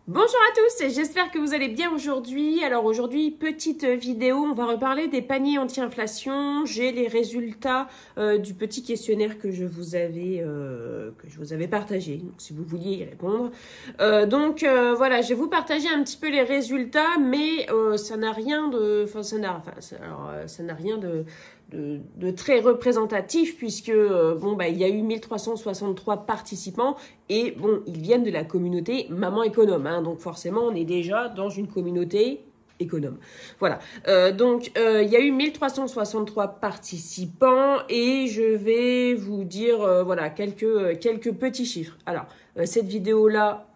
Bonjour à tous, j'espère que vous allez bien aujourd'hui. Alors aujourd'hui, petite vidéo, on va reparler des paniers anti-inflation. J'ai les résultats du petit questionnaire que je vous avais partagé, donc si vous vouliez y répondre. Voilà, je vais vous partager un petit peu les résultats, mais ça n'a rien de, ça n'a rien de très représentatif puisque il y a eu 1363 participants et bon, ils viennent de la communauté Maman Économe, hein, donc forcément on est déjà dans une communauté économe. Voilà, il y a eu 1363 participants et je vais vous dire voilà quelques petits chiffres. Alors cette vidéo-là,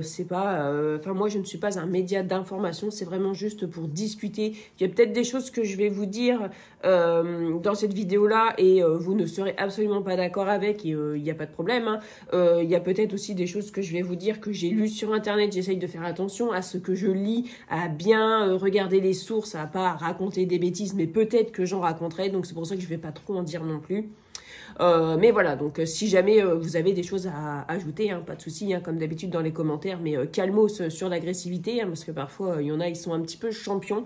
c'est pas, moi je ne suis pas un média d'information, c'est vraiment juste pour discuter. Il y a peut-être des choses que je vais vous dire dans cette vidéo-là et vous ne serez absolument pas d'accord avec et il n'y a pas de problème. Hein. Il y a peut-être aussi des choses que je vais vous dire que j'ai lues sur Internet. J'essaye de faire attention à ce que je lis, à bien regarder les sources, à pas raconter des bêtises, mais peut-être que j'en raconterai. Donc c'est pour ça que je vais pas trop en dire non plus. Mais voilà, donc si jamais vous avez des choses à ajouter, hein, pas de souci, hein, comme d'habitude dans les commentaires, mais calmos sur l'agressivité, hein, parce que parfois il y en a, ils sont un petit peu champions.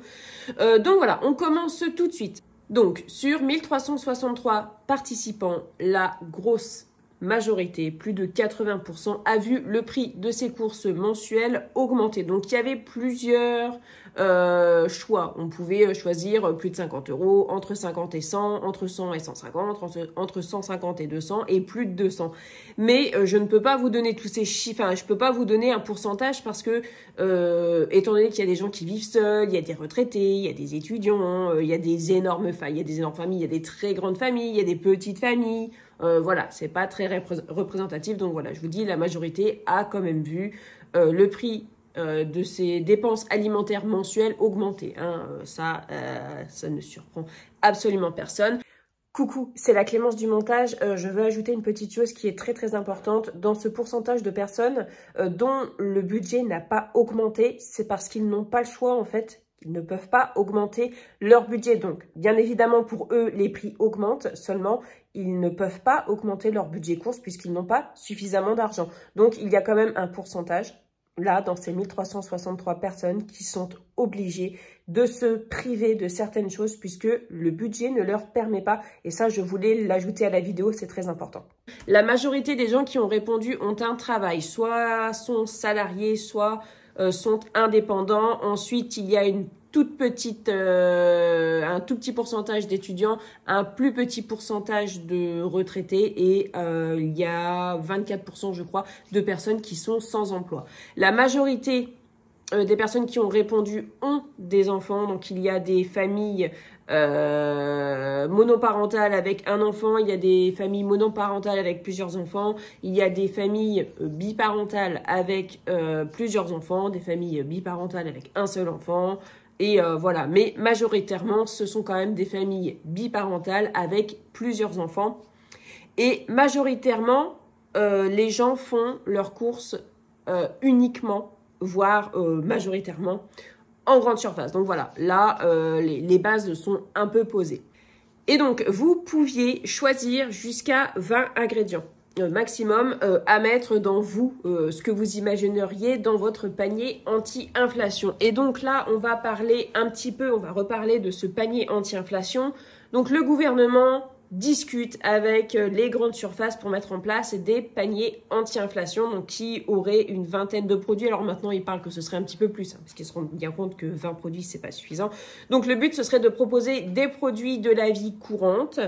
Donc voilà, on commence tout de suite. Donc sur 1363 participants, la grosse majorité, plus de 80%, a vu le prix de ses courses mensuelles augmenter. Donc il y avait plusieurs choix. On pouvait choisir plus de 50 €, entre 50 et 100, entre 100 et 150, entre 150 et 200 et plus de 200. Mais je ne peux pas vous donner tous ces chiffres, enfin je peux pas vous donner un pourcentage parce que étant donné qu'il y a des gens qui vivent seuls, il y a des retraités, il y a des étudiants, il y a des énormes familles, il y a des très grandes familles, il y a des petites familles. Voilà, c'est pas très représentatif. Donc voilà, je vous dis, la majorité a quand même vu le prix de ses dépenses alimentaires mensuelles augmenter. Hein. Ça ne surprend absolument personne. Coucou, c'est la Clémence du montage. Je veux ajouter une petite chose qui est très très importante. Dans ce pourcentage de personnes dont le budget n'a pas augmenté, c'est parce qu'ils n'ont pas le choix en fait. Ils ne peuvent pas augmenter leur budget. Donc, bien évidemment, pour eux, les prix augmentent. Seulement, ils ne peuvent pas augmenter leur budget course puisqu'ils n'ont pas suffisamment d'argent. Donc, il y a quand même un pourcentage, là, dans ces 1363 personnes qui sont obligées de se priver de certaines choses puisque le budget ne leur permet pas. Et ça, je voulais l'ajouter à la vidéo, c'est très important. La majorité des gens qui ont répondu ont un travail, soit sont salariés, soit sont indépendants. Ensuite, il y a une toute petite, un tout petit pourcentage d'étudiants, un plus petit pourcentage de retraités et il y a 24%, je crois, de personnes qui sont sans emploi. La majorité des personnes qui ont répondu ont des enfants, donc il y a des familles monoparentales avec un enfant, il y a des familles monoparentales avec plusieurs enfants, il y a des familles biparentales avec plusieurs enfants, des familles biparentales avec un seul enfant, et voilà. Mais majoritairement, ce sont quand même des familles biparentales avec plusieurs enfants, et majoritairement, les gens font leurs courses uniquement, voire majoritairement, en grande surface. Donc voilà, là, les bases sont un peu posées. Et donc, vous pouviez choisir jusqu'à 20 ingrédients maximum à mettre dans ce que vous imagineriez dans votre panier anti-inflation. Et donc là, on va reparler de ce panier anti-inflation. Donc le gouvernement discute avec les grandes surfaces pour mettre en place des paniers anti-inflation, donc qui auraient une vingtaine de produits. Alors maintenant, ils parlent que ce serait un petit peu plus, hein, parce qu'ils se rendent bien compte que 20 produits, c'est pas suffisant. Donc le but, ce serait de proposer des produits de la vie courante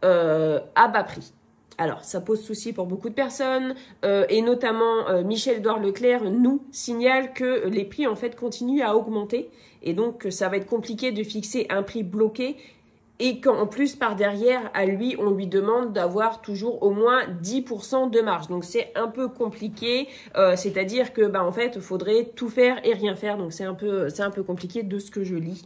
à bas prix. Alors, ça pose souci pour beaucoup de personnes et notamment Michel-Édouard Leclerc nous signale que les prix en fait continuent à augmenter et donc ça va être compliqué de fixer un prix bloqué. Et qu'en plus, par derrière, à lui, on lui demande d'avoir toujours au moins 10% de marge. Donc, c'est un peu compliqué. C'est-à-dire que, en fait, il faudrait tout faire et rien faire. Donc, c'est un peu compliqué de ce que je lis.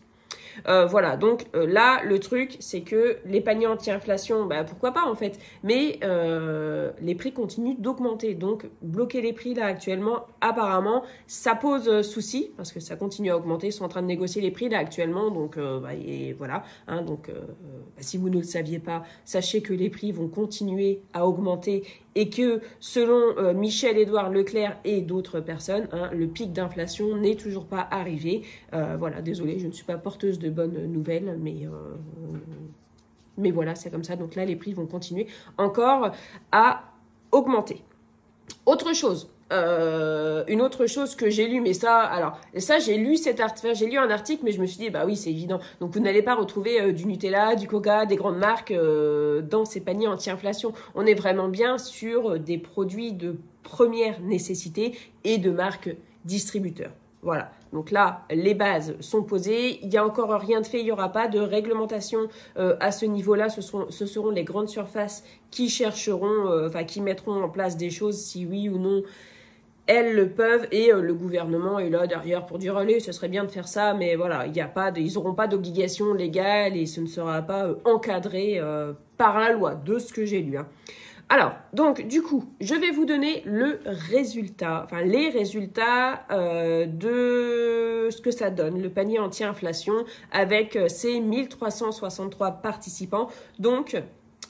Voilà, donc là, le truc, c'est que les paniers anti-inflation, pourquoi pas en fait, mais les prix continuent d'augmenter. Donc, bloquer les prix là actuellement, apparemment, ça pose souci, parce que ça continue à augmenter. Ils sont en train de négocier les prix là actuellement, donc et voilà. Hein, donc, si vous ne le saviez pas, sachez que les prix vont continuer à augmenter et que selon Michel-Édouard Leclerc et d'autres personnes, hein, le pic d'inflation n'est toujours pas arrivé. Voilà, désolée, je ne suis pas porteuse de bonnes nouvelles, mais voilà, c'est comme ça. Donc là, les prix vont continuer encore à augmenter. Autre chose. Une autre chose que j'ai lu, mais ça j'ai lu j'ai lu un article, mais je me suis dit bah oui c'est évident. Donc vous n'allez pas retrouver du Nutella, du Coca, des grandes marques dans ces paniers anti-inflation. On est vraiment bien sur des produits de première nécessité et de marques distributeurs. Voilà, donc là, les bases sont posées. Il n'y a encore rien de fait, il n'y aura pas de réglementation à ce niveau-là. Ce seront les grandes surfaces qui chercheront, qui mettront en place des choses, si oui ou non elles le peuvent. Et le gouvernement est là derrière pour dire, allez, ce serait bien de faire ça, mais voilà, ils n'auront pas d'obligation légale et ce ne sera pas encadré par la loi, de ce que j'ai lu. Hein. Alors, donc, du coup, je vais vous donner les résultats de ce que ça donne, le panier anti-inflation, avec ces 1363 participants. Donc,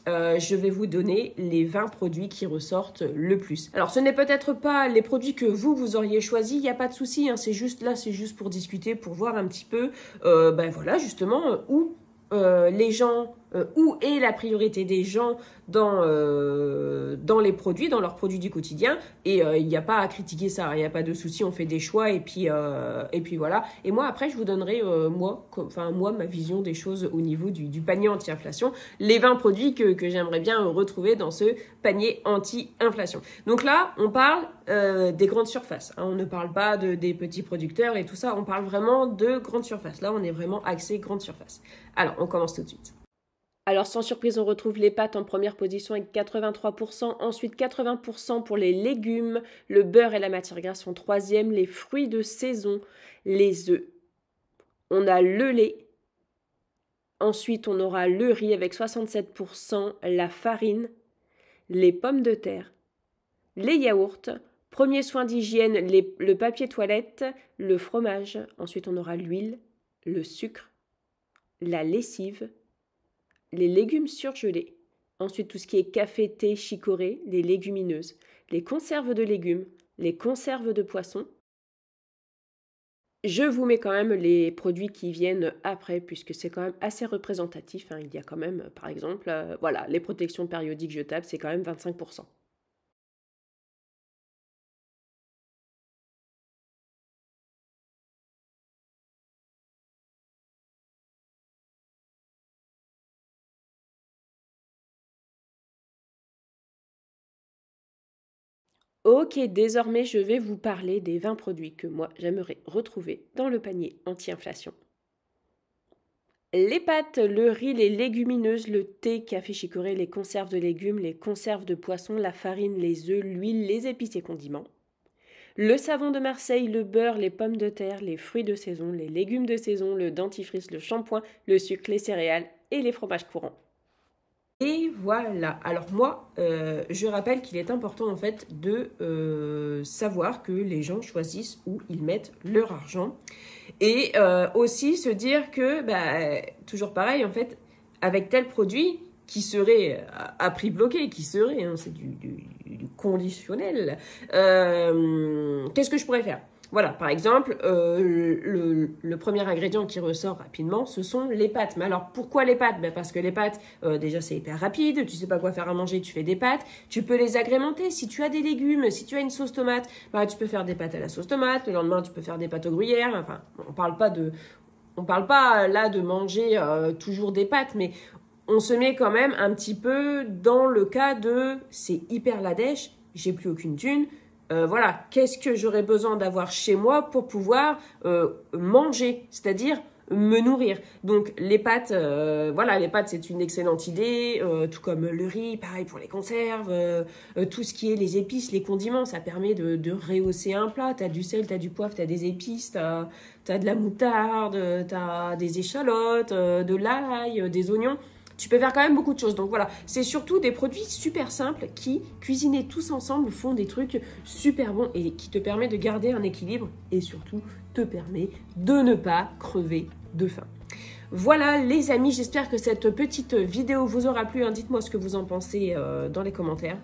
je vais vous donner les 20 produits qui ressortent le plus. Alors, ce n'est peut-être pas les produits que vous auriez choisis, il n'y a pas de souci, hein, c'est juste pour discuter, pour voir un petit peu, voilà, justement, où les gens, où est la priorité des gens dans les produits, dans leurs produits du quotidien. Et il n'y a pas à critiquer ça, il n'y a pas de souci, on fait des choix et puis voilà. Et moi, après, je vous donnerai, moi, ma vision des choses au niveau du panier anti-inflation, les 20 produits que j'aimerais bien retrouver dans ce panier anti-inflation. Donc là, on parle des grandes surfaces, hein, on ne parle pas des petits producteurs et tout ça, on parle vraiment de grandes surfaces. Là, on est vraiment axé grandes surfaces. Alors, on commence tout de suite. Alors, sans surprise, on retrouve les pâtes en première position avec 83%. Ensuite, 80% pour les légumes. Le beurre et la matière grasse sont troisième. Les fruits de saison, les œufs. On a le lait. Ensuite, on aura le riz avec 67%. La farine, les pommes de terre, les yaourts. Premier soin d'hygiène, le papier toilette, le fromage. Ensuite, on aura l'huile, le sucre, la lessive, les légumes surgelés, ensuite tout ce qui est café, thé, chicorée, les légumineuses, les conserves de légumes, les conserves de poissons. Je vous mets quand même les produits qui viennent après, puisque c'est quand même assez représentatif. Hein. Il y a quand même, par exemple, voilà, les protections périodiques jetables, c'est quand même 25%. Ok, désormais je vais vous parler des 20 produits que moi j'aimerais retrouver dans le panier anti-inflation. Les pâtes, le riz, les légumineuses, le thé, café chicorée, les conserves de légumes, les conserves de poissons, la farine, les œufs, l'huile, les épices et condiments. Le savon de Marseille, le beurre, les pommes de terre, les fruits de saison, les légumes de saison, le dentifrice, le shampoing, le sucre, les céréales et les fromages courants. Et voilà. Alors moi, je rappelle qu'il est important en fait de savoir que les gens choisissent où ils mettent leur argent. Et aussi se dire que, toujours pareil en fait, avec tel produit qui serait à prix bloqué, hein, c'est du conditionnel, qu'est-ce que je pourrais faire ? Voilà, par exemple, le premier ingrédient qui ressort rapidement, ce sont les pâtes. Mais alors, pourquoi les pâtes ? Parce que les pâtes, déjà, c'est hyper rapide. Tu sais pas quoi faire à manger, tu fais des pâtes. Tu peux les agrémenter. Si tu as des légumes, si tu as une sauce tomate, tu peux faire des pâtes à la sauce tomate. Le lendemain, tu peux faire des pâtes aux gruyères. Enfin, on parle pas là de manger toujours des pâtes, mais on se met quand même un petit peu dans le cas de c'est hyper la dèche, j'ai plus aucune thune. Voilà, qu'est-ce que j'aurais besoin d'avoir chez moi pour pouvoir manger, c'est-à-dire me nourrir. Donc les pâtes, les pâtes c'est une excellente idée, tout comme le riz, pareil pour les conserves, tout ce qui est les épices, les condiments, ça permet de rehausser un plat. T'as du sel, t'as du poivre, t'as des épices, t'as de la moutarde, t'as des échalotes, de l'ail, des oignons. Tu peux faire quand même beaucoup de choses. Donc voilà, c'est surtout des produits super simples qui, cuisinés tous ensemble, font des trucs super bons et qui te permettent de garder un équilibre et surtout te permet de ne pas crever de faim. Voilà les amis, j'espère que cette petite vidéo vous aura plu. Dites-moi ce que vous en pensez dans les commentaires.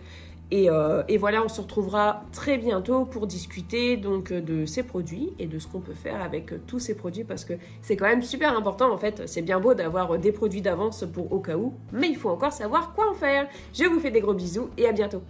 Et voilà, on se retrouvera très bientôt pour discuter donc de ces produits et de ce qu'on peut faire avec tous ces produits parce que c'est quand même super important en fait. C'est bien beau d'avoir des produits d'avance pour au cas où, mais il faut encore savoir quoi en faire. Je vous fais des gros bisous et à bientôt.